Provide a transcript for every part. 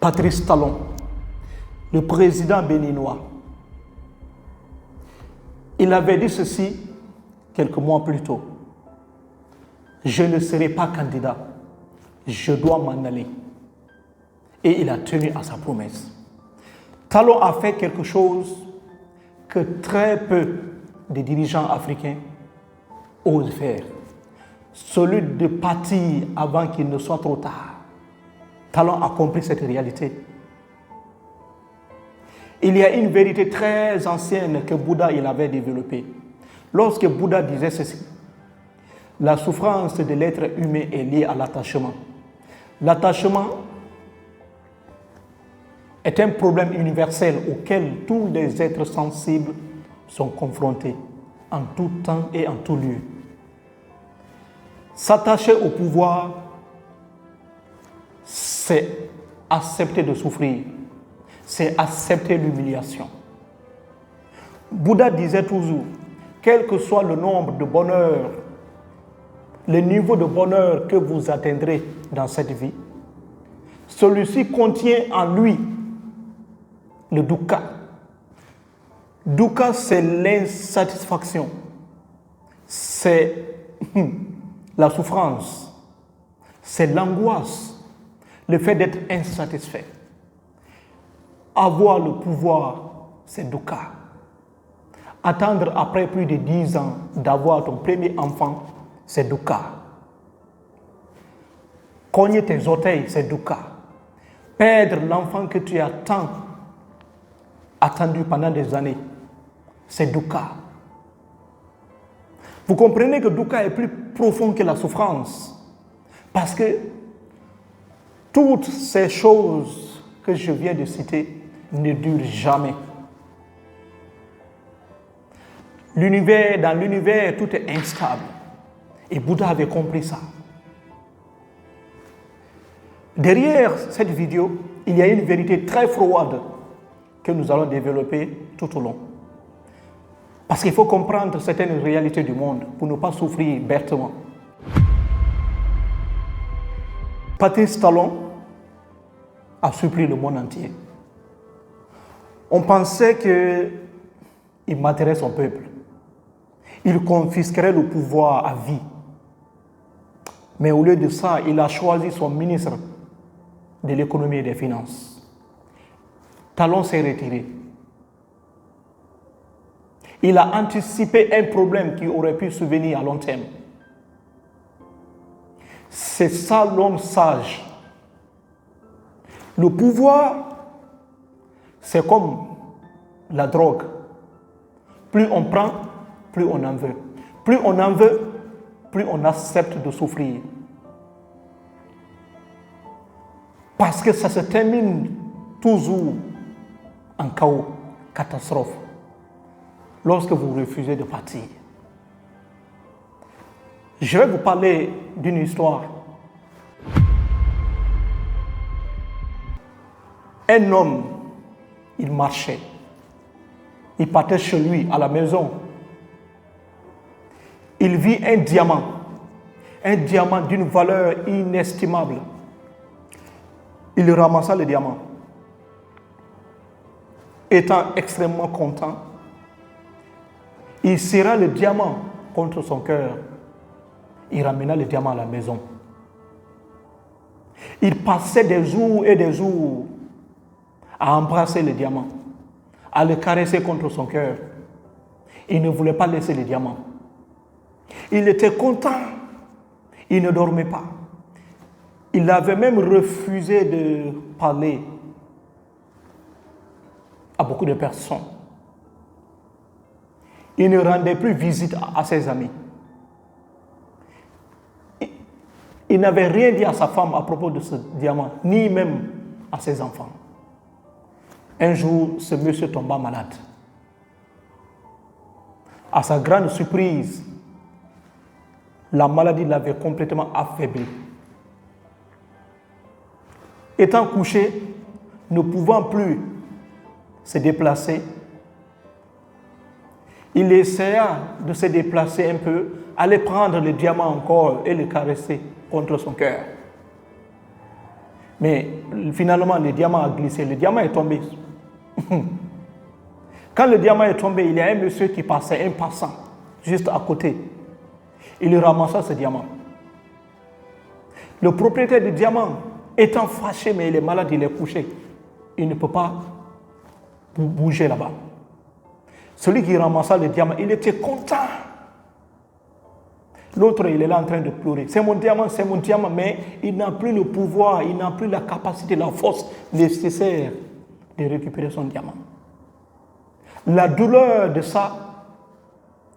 Patrice Talon, le président béninois, il avait dit ceci quelques mois plus tôt. Je ne serai pas candidat, je dois m'en aller. Et il a tenu à sa promesse. Talon a fait quelque chose que très peu de dirigeants africains osent faire. Celui de partir avant qu'il ne soit trop tard. Talon a compris cette réalité. Il y a une vérité très ancienne que Bouddha il avait développée. Lorsque Bouddha disait ceci, la souffrance de l'être humain est liée à l'attachement. L'attachement est un problème universel auquel tous les êtres sensibles sont confrontés en tout temps et en tout lieu. S'attacher au pouvoir, c'est accepter de souffrir, c'est accepter l'humiliation. Bouddha disait toujours, quel que soit le nombre de bonheurs, le niveau de bonheur que vous atteindrez dans cette vie, celui-ci contient en lui le dukkha. Dukkha, c'est l'insatisfaction, c'est la souffrance, c'est l'angoisse, le fait d'être insatisfait. Avoir le pouvoir, c'est dukkha. Attendre après plus de 10 ans d'avoir ton premier enfant, c'est dukkha. Cogner tes orteils, c'est dukkha. Perdre l'enfant que tu as tant attendu pendant des années, c'est dukkha. Vous comprenez que dukkha est plus profond que la souffrance. Parce que toutes ces choses que je viens de citer ne durent jamais. Dans l'univers, tout est instable. Et Bouddha avait compris ça. Derrière cette vidéo, il y a une vérité très froide que nous allons développer tout au long. Parce qu'il faut comprendre certaines réalités du monde pour ne pas souffrir bêtement. Patrice Talon a surpris le monde entier. On pensait qu'il materait son peuple. Il confisquerait le pouvoir à vie. Mais au lieu de ça, il a choisi son ministre de l'économie et des finances. Talon s'est retiré. Il a anticipé un problème qui aurait pu survenir à long terme. C'est ça l'homme sage. Le pouvoir, c'est comme la drogue. Plus on prend, plus on en veut. Plus on en veut, plus on accepte de souffrir. Parce que ça se termine toujours en chaos, catastrophe, lorsque vous refusez de partir. Je vais vous parler d'une histoire. Un homme, il marchait. Il partait chez lui, à la maison. Il vit un diamant d'une valeur inestimable. Il ramassa le diamant. Étant extrêmement content, il serra le diamant contre son cœur. Il ramena le diamant à la maison. Il passait des jours et des jours à embrasser le diamant, à le caresser contre son cœur. Il ne voulait pas laisser le diamant. Il était content. Il ne dormait pas. Il avait même refusé de parler à beaucoup de personnes. Il ne rendait plus visite à ses amis. Il n'avait rien dit à sa femme à propos de ce diamant, ni même à ses enfants. Un jour, ce monsieur tomba malade. À sa grande surprise, la maladie l'avait complètement affaibli. Étant couché, ne pouvant plus se déplacer, il essaya de se déplacer un peu, aller prendre le diamant encore et le caresser contre son cœur. Mais finalement, le diamant a glissé, le diamant est tombé. Quand le diamant est tombé, il y a un monsieur qui passait, un passant, juste à côté. Il ramassa ce diamant. Le propriétaire du diamant, étant fâché, mais il est malade, il est couché. Il ne peut pas bouger là-bas. Celui qui ramassa le diamant, il était content. L'autre, il est là en train de pleurer. C'est mon diamant, mais il n'a plus le pouvoir, il n'a plus la capacité, la force nécessaire de récupérer son diamant. La douleur de ça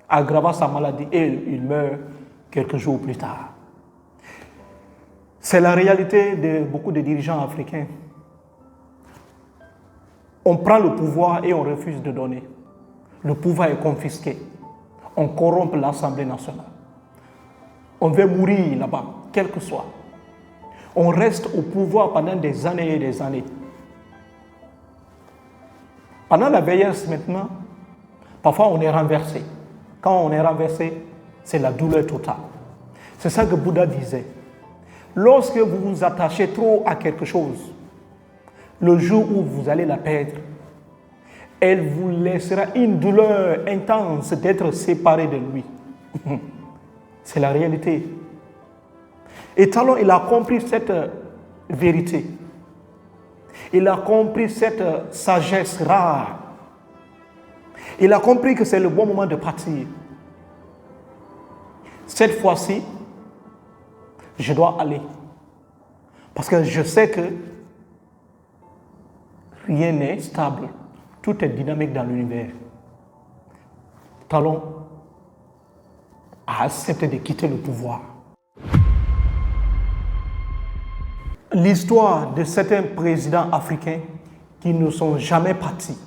aggrava sa maladie et il meurt quelques jours plus tard. C'est la réalité de beaucoup de dirigeants africains. On prend le pouvoir et on refuse de donner. Le pouvoir est confisqué. On corrompt l'Assemblée nationale. On veut mourir là-bas, quel que soit. On reste au pouvoir pendant des années et des années. Pendant la vieillesse maintenant, parfois on est renversé. Quand on est renversé, c'est la douleur totale. C'est ça que Bouddha disait. Lorsque vous vous attachez trop à quelque chose, le jour où vous allez la perdre, elle vous laissera une douleur intense d'être séparé de lui. C'est la réalité. Et Talon, il a compris cette vérité. Il a compris cette sagesse rare. Il a compris que c'est le bon moment de partir. Cette fois-ci, je dois aller. Parce que je sais que rien n'est stable. Tout est dynamique dans l'univers. Talon a accepté de quitter le pouvoir. L'histoire de certains présidents africains qui ne sont jamais partis.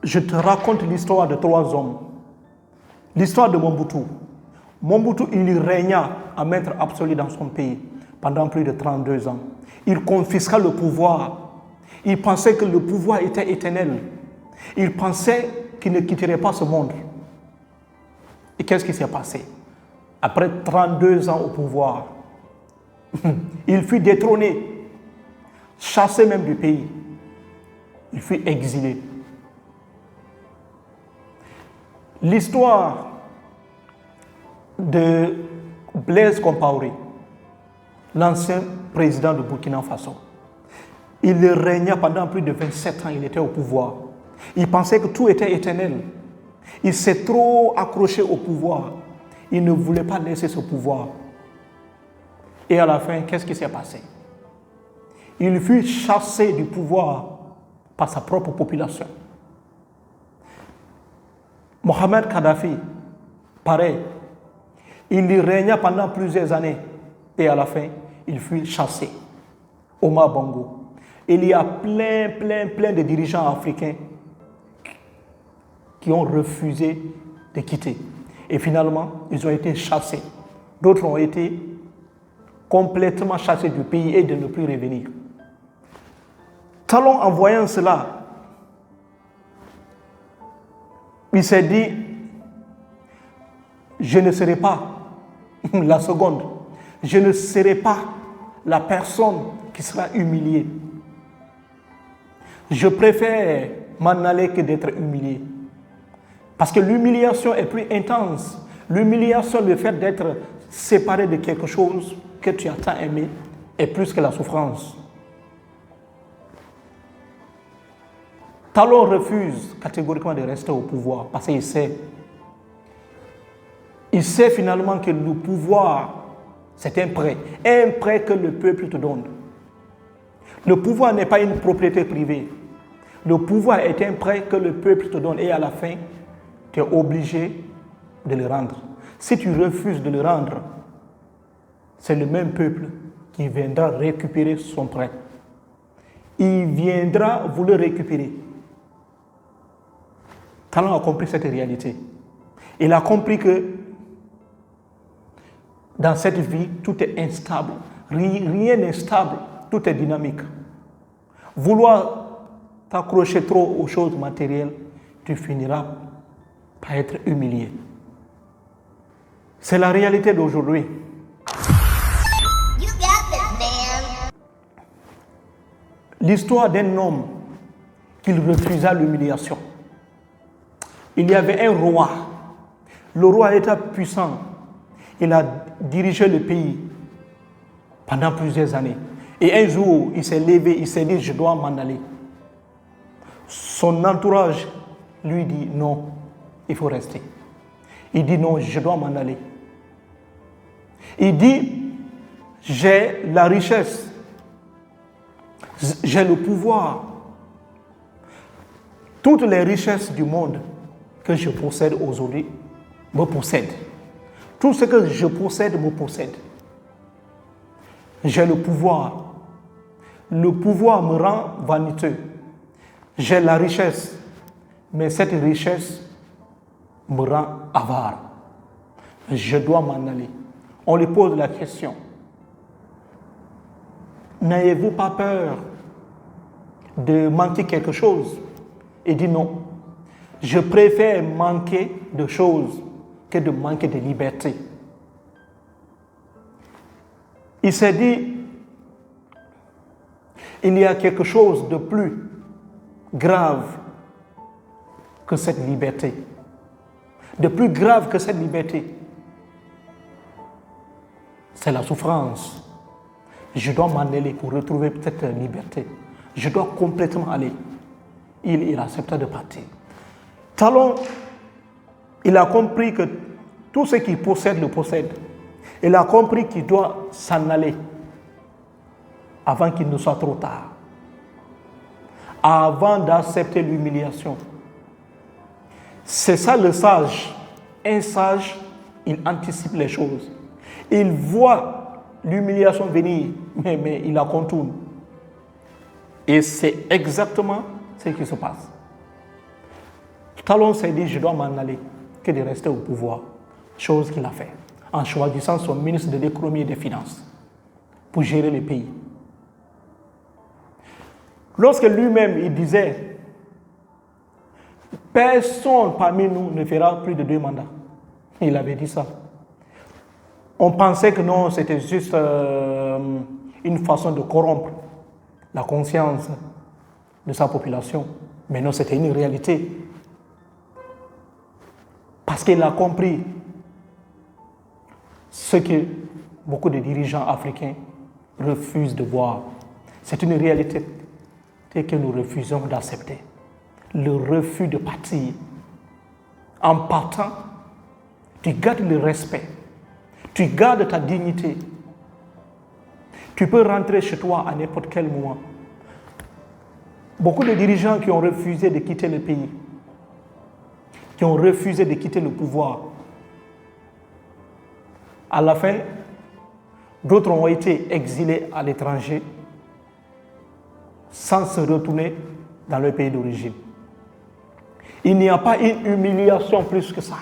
Je te raconte l'histoire de 3 hommes. L'histoire de Mobutu. Mobutu, il régna en maître absolu dans son pays pendant plus de 32 ans. Il confisqua le pouvoir. Il pensait que le pouvoir était éternel. Il pensait qu'il ne quitterait pas ce monde. Et qu'est-ce qui s'est passé? Après 32 ans au pouvoir, il fut détrôné, chassé même du pays. Il fut exilé. L'histoire de Blaise Compaoré, l'ancien président de Burkina Faso, il régna pendant plus de 27 ans, il était au pouvoir. Il pensait que tout était éternel. Il s'est trop accroché au pouvoir. Il ne voulait pas laisser ce pouvoir. Et à la fin, qu'est-ce qui s'est passé? Il fut chassé du pouvoir par sa propre population. Mohamed Kadhafi, pareil. Il régna pendant plusieurs années. Et à la fin, il fut chassé. Omar Bongo. Il y a plein de dirigeants africains qui ont refusé de quitter. Et finalement, ils ont été chassés. D'autres ont été complètement chassés du pays et de ne plus revenir. Talon, en voyant cela, il s'est dit, je ne serai pas la seconde, je ne serai pas la personne qui sera humiliée. Je préfère m'en aller que d'être humilié. Parce que l'humiliation est plus intense. L'humiliation, le fait d'être séparé de quelque chose que tu as tant aimé, est plus que la souffrance. Talon refuse catégoriquement de rester au pouvoir parce qu'il sait. Il sait finalement que le pouvoir, c'est un prêt que le peuple te donne. Le pouvoir n'est pas une propriété privée. Le pouvoir est un prêt que le peuple te donne et à la fin, tu es obligé de le rendre. Si tu refuses de le rendre, c'est le même peuple qui viendra récupérer son prêt. Il viendra vouloir récupérer. Talon a compris cette réalité. Il a compris que dans cette vie, tout est instable. Rien n'est stable, tout est dynamique. Vouloir t'accrocher trop aux choses matérielles, tu finiras par être humilié. C'est la réalité d'aujourd'hui. You got this, man. l'histoire d'un homme qui refusa l'humiliation. Il y avait un roi. Le roi était puissant. Il a dirigé le pays pendant plusieurs années. Et un jour, il s'est levé, il s'est dit, je dois m'en aller. Son entourage lui dit, non, il faut rester. Il dit, non, je dois m'en aller. Il dit, j'ai la richesse, j'ai le pouvoir. Toutes les richesses du monde que je possède aujourd'hui me possèdent. Tout ce que je possède me possède. J'ai le pouvoir. Le pouvoir me rend vaniteux. J'ai la richesse, mais cette richesse me rend avare. Je dois m'en aller. On lui pose la question. N'avez-vous pas peur de manquer quelque chose? Il dit non. Je préfère manquer de choses que de manquer de liberté. Il s'est dit, il y a quelque chose de plus grave que cette liberté. De plus grave que cette liberté. C'est la souffrance. Je dois m'en aller pour retrouver cette liberté. Je dois complètement aller. Il accepta de partir. Talon, il a compris que tout ce qu'il possède le possède. Il a compris qu'il doit s'en aller avant qu'il ne soit trop tard. Avant d'accepter l'humiliation. C'est ça le sage. Un sage, il anticipe les choses. Il voit l'humiliation venir, mais il la contourne. Et c'est exactement ce qui se passe. Talon s'est dit, je dois m'en aller, que de rester au pouvoir. Chose qu'il a fait, en choisissant son ministre de l'économie et des finances pour gérer le pays. Lorsque lui-même, il disait, personne parmi nous ne fera plus de 2 mandats. Il avait dit ça. On pensait que non, c'était juste une façon de corrompre la conscience de sa population. Mais non, c'était une réalité. Parce qu'il a compris ce que beaucoup de dirigeants africains refusent de voir. C'est une réalité que nous refusons d'accepter. Le refus de partir. En partant, tu gardes le respect. Tu gardes ta dignité. Tu peux rentrer chez toi à n'importe quel moment. Beaucoup de dirigeants qui ont refusé de quitter le pays, qui ont refusé de quitter le pouvoir, à la fin, d'autres ont été exilés à l'étranger sans se retourner dans leur pays d'origine. Il n'y a pas une humiliation plus que ça.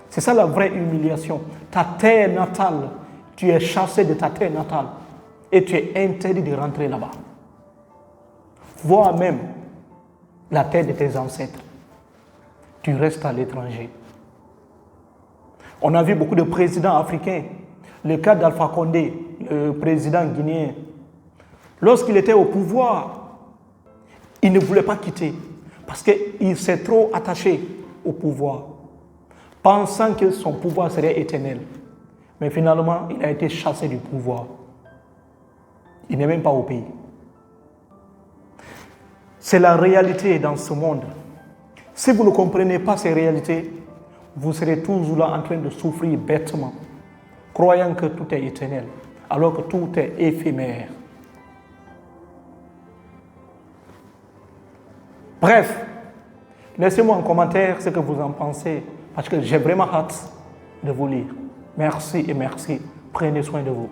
C'est ça la vraie humiliation. Ta terre natale, tu es chassé de ta terre natale et tu es interdit de rentrer là-bas. Voire même la terre de tes ancêtres. Tu restes à l'étranger. On a vu beaucoup de présidents africains. Le cas d'Alpha Condé, le président guinéen. Lorsqu'il était au pouvoir, il ne voulait pas quitter parce qu'il s'est trop attaché au pouvoir, pensant que son pouvoir serait éternel. Mais finalement, il a été chassé du pouvoir. Il n'est même pas au pays. C'est la réalité dans ce monde. Si vous ne comprenez pas ces réalités, vous serez toujours là en train de souffrir bêtement, croyant que tout est éternel, alors que tout est éphémère. Bref, laissez-moi en commentaire ce que vous en pensez, parce que j'ai vraiment hâte de vous lire. Merci et merci. Prenez soin de vous.